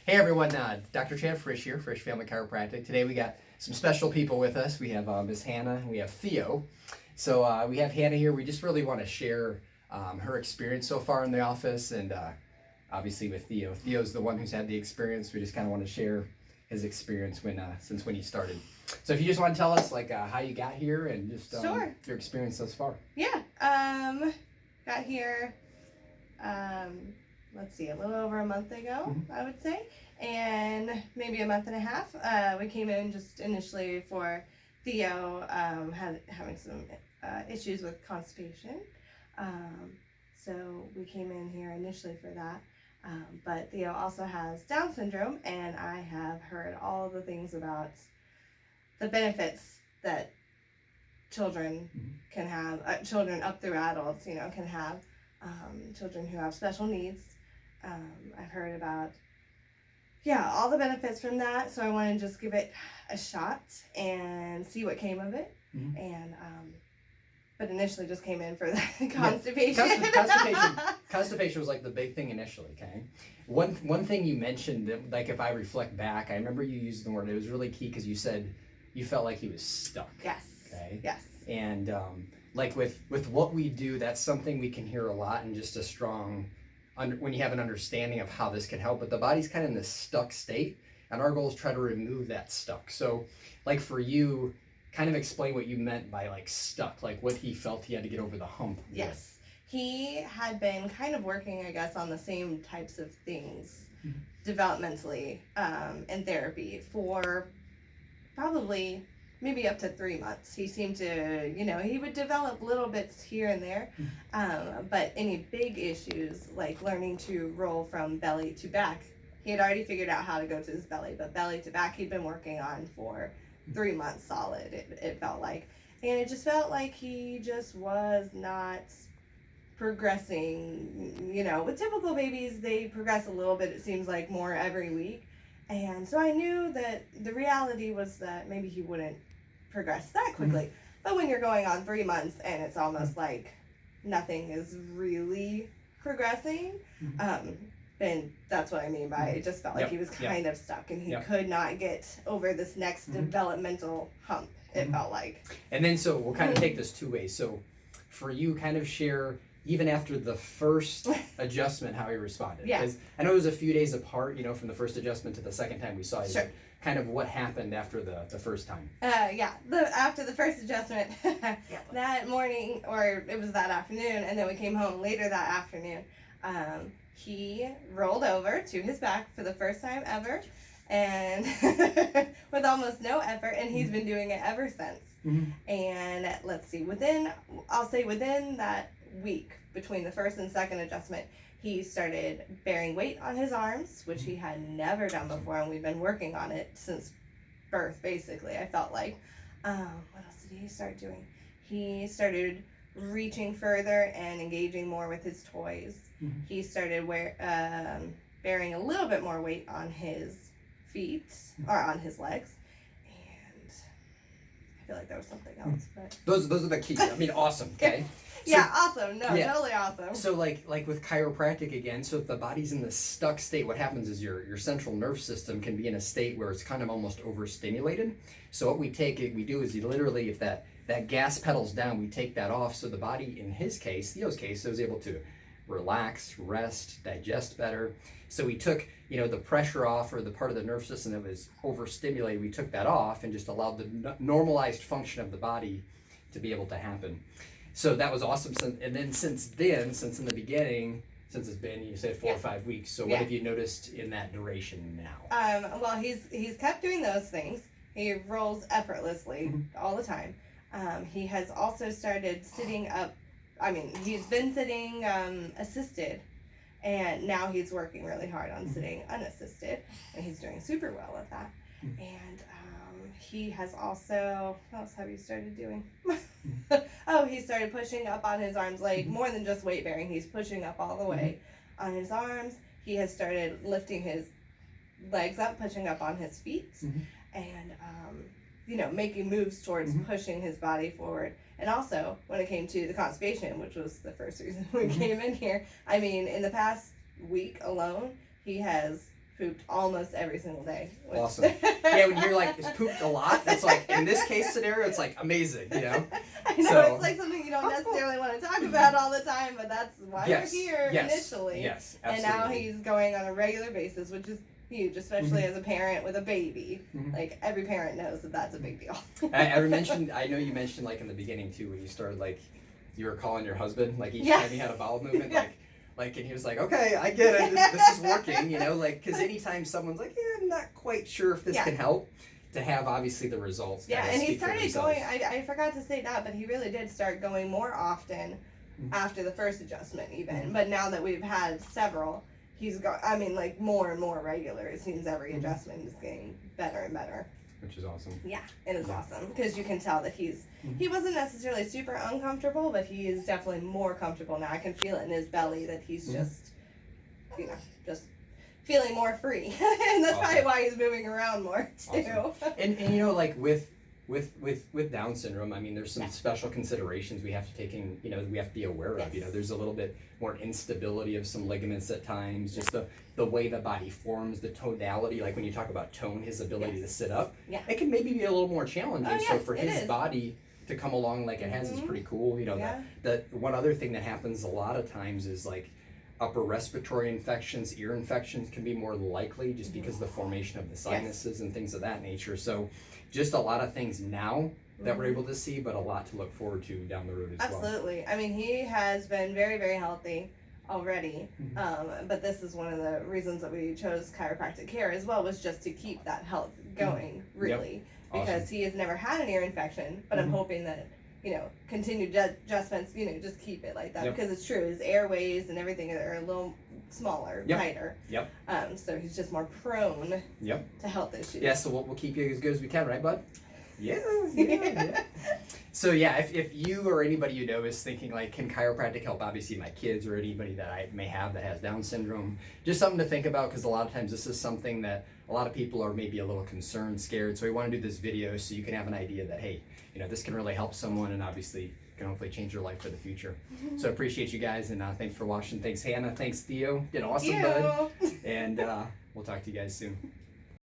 Hey everyone, Dr. Chad Frisch here, Frisch Family Chiropractic. Today we got some special people with us. We have Miss Hannah and we have Theo. So we have Hannah here. We just really want to share her experience so far in the office, and obviously with Theo. Theo's the one who's had the experience. We just kind of want to share his experience since when he started. So if you just want to tell us how you got here and just Sure. your experience thus far. Yeah. Got here, let's see, a little over a month ago, I would say, and maybe a month and a half. We came in just initially for Theo having some issues with constipation. So we came in here initially for that. But Theo also has Down syndrome, and I have heard all the things about the benefits that children can have, children up through adults, can have, children who have special needs. I've heard about, all the benefits from that, so I want to just give it a shot and see what came of it. And but initially just came in for the constipation. Constipation was like the big thing initially, okay? One thing you mentioned, like if I reflect back, I remember you used the word, it was really key because you said you felt like he was stuck. Yes. Okay? Yes. And like with what we do, that's something we can hear a lot, and just a strong, when you have an understanding of how this can help, but the body's kind of in this stuck state, and our goal is try to remove that stuck. So like for you, kind of explain what you meant by like stuck, like what he felt he had to get over the hump. Yes. He had been kind of working, I guess, on the same types of things developmentally in therapy for probably maybe up to 3 months. He seemed to, he would develop little bits here and there, but any big issues like learning to roll from belly to back, he had already figured out how to go to his belly, but belly to back he'd been working on for 3 months solid, it felt like. And it just felt like he just was not progressing. With typical babies, they progress a little bit, it seems like, more every week. And so I knew that the reality was that maybe he wouldn't progress that quickly. But when you're going on 3 months and it's almost like nothing is really progressing, then that's what I mean by it just felt like he was kind of stuck, and he could not get over this next developmental hump, it felt like. And then so we'll kind of take this two ways. So for you, kind of share, even after the first adjustment, how he responded. Yeah. Because I know it was a few days apart, from the first adjustment to the second time we saw you. Sure. Kind of what happened after the first time. After the first adjustment, that morning, or it was that afternoon, and then we came home later that afternoon, he rolled over to his back for the first time ever, and with almost no effort, and he's been doing it ever since. And let's see, within that week between the first and second adjustment, he started bearing weight on his arms, which he had never done before, and we've been working on it since birth, basically, I felt like. What else did he start doing? He started reaching further and engaging more with his toys. He started bearing a little bit more weight on his feet, or on his legs, and I feel like there was something else, but those are the keys. I mean, awesome. Okay. Awesome. Totally awesome. So like with chiropractic again, so if the body's in the stuck state, what happens is your central nerve system can be in a state where it's kind of almost overstimulated. So what we do is literally, if that gas pedal's down, we take that off, so the body, in his case, Theo's case, was able to relax, rest, digest better. So we took, the pressure off, or the part of the nerve system that was overstimulated, we took that off and just allowed the normalized function of the body to be able to happen. So that was awesome. And then since in the beginning, since it's been, you said 4 or 5 weeks, so what have you noticed in that duration now? Well, he's kept doing those things. He rolls effortlessly all the time. He has also started sitting up. I mean, he's been sitting assisted, and now he's working really hard on sitting unassisted, and he's doing super well at that. And he has also, what else have you started doing? He started pushing up on his arms, like more than just weight bearing. He's pushing up all the way on his arms. He has started lifting his legs up, pushing up on his feet, and making moves towards pushing his body forward. And also, when it came to the constipation, which was the first reason we came in here, I mean, in the past week alone, he has pooped almost every single day. Awesome. Yeah, when you're like, it's pooped a lot, that's like, in this case scenario, it's like amazing, you know? I know, So- it's like something you don't necessarily want to talk about all the time, but that's why Yes, we're here yes, initially. Yes, And absolutely. now he's going on a regular basis, which is huge, especially as a parent with a baby. Mhm. Like, every parent knows that that's a big deal. I know you mentioned like in the beginning too, when you started like, you were calling your husband, like each Yeah. time he had a bowel movement, Yeah. like, and he was like, okay, I get it, this is working, you know, like, because anytime someone's like, yeah, I'm not quite sure if this Yeah. can help, to have obviously the results. Yeah, kinda and he speak for started themselves. going, I forgot to say that, but he really did start going more often Mhm. after the first adjustment even. Mhm. But now that we've had several, like more and more regular. It seems every Mhm. adjustment is getting better and better. Which is awesome. Yeah, it is Yeah. awesome because you can tell that he Mhm. wasn't necessarily super uncomfortable, but he is definitely more comfortable now. I can feel it in his belly that he's Mhm. just feeling more free, and that's probably Awesome. why he's moving around more too. Awesome. And you know, like with Down syndrome, I mean, there's some Yeah. special considerations we have to take in, you know, we have to be aware of. You know, Yes. there's a little bit more instability of some ligaments at times, just the way the body forms, the tonality, like when you talk about tone, his ability to Yes. sit up, Yeah. it can maybe be a little more challenging. Oh, So yes, for it his is. body to come along like it has is Mhm. pretty cool. You know, Yeah. the one other thing that happens a lot of times is like upper respiratory infections, ear infections can be more likely just because of the formation of the sinuses and things of that nature. So just a lot of things now that we're Mhm. able to see, but a lot to look forward to down the road as well. Absolutely. I mean, he has been very, very healthy already. Mhm. But this is one of the reasons that we chose chiropractic care as well, was just to keep that health going, really. Because Awesome. he has never had an ear infection, but I'm Mhm. hoping that, continued adjustments, just keep it like that. Yep. Because it's true, his airways and everything are a little smaller, Yep. tighter. Yep. So he's just more prone Yep. to health issues. Yeah, so we'll keep you as good as we can, right, bud? Yeah. So yeah, if you or anybody you know is thinking like, can chiropractic help? Obviously, my kids or anybody that I may have that has Down syndrome, just something to think about, because a lot of times this is something that a lot of people are maybe a little concerned, scared. So we want to do this video so you can have an idea that, hey, this can really help someone, and obviously can hopefully change your life for the future. So I appreciate you guys, and thanks for watching. Thanks Hannah. Thanks Theo. Did awesome, bud. And we'll talk to you guys soon.